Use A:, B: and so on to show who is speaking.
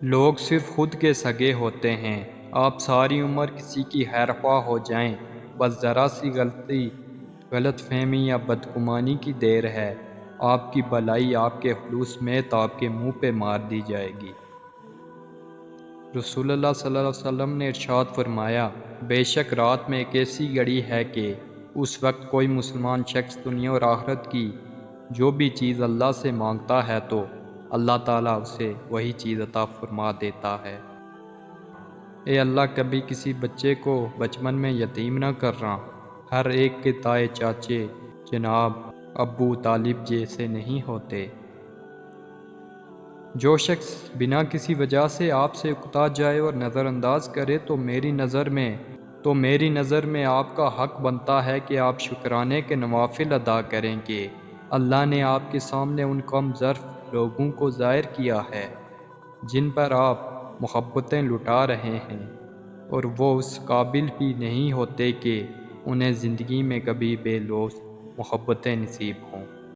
A: لوگ صرف خود کے سگے ہوتے ہیں۔ آپ ساری عمر کسی کی خیرخواہ ہو جائیں، بس ذرا سی غلط فہمی یا بدگمانی کی دیر ہے، آپ کی بلائی آپ کے خلوص میں تو آپ کے منہ پہ مار دی جائے گی۔ رسول اللہ صلی اللہ علیہ وسلم نے ارشاد فرمایا، بے شک رات میں ایک ایسی گھڑی ہے کہ اس وقت کوئی مسلمان شخص دنیا اور آخرت کی جو بھی چیز اللہ سے مانگتا ہے تو اللہ تعالیٰ اسے وہی چیز عطا فرما دیتا ہے۔ اے اللہ، کبھی کسی بچے کو بچپن میں یتیم نہ کرنا۔ ہر ایک کے تائے چاچے جناب ابو طالب جیسے نہیں ہوتے۔ جو شخص بنا کسی وجہ سے آپ سے اکتا جائے اور نظر انداز کرے تو میری نظر میں آپ کا حق بنتا ہے کہ آپ شکرانے کے نوافل ادا کریں کہ اللہ نے آپ کے سامنے ان کم ظرف لوگوں کو ظاہر کیا ہے جن پر آپ محبتیں لٹا رہے ہیں، اور وہ اس قابل بھی نہیں ہوتے کہ انہیں زندگی میں کبھی بے لوث محبتیں نصیب ہوں۔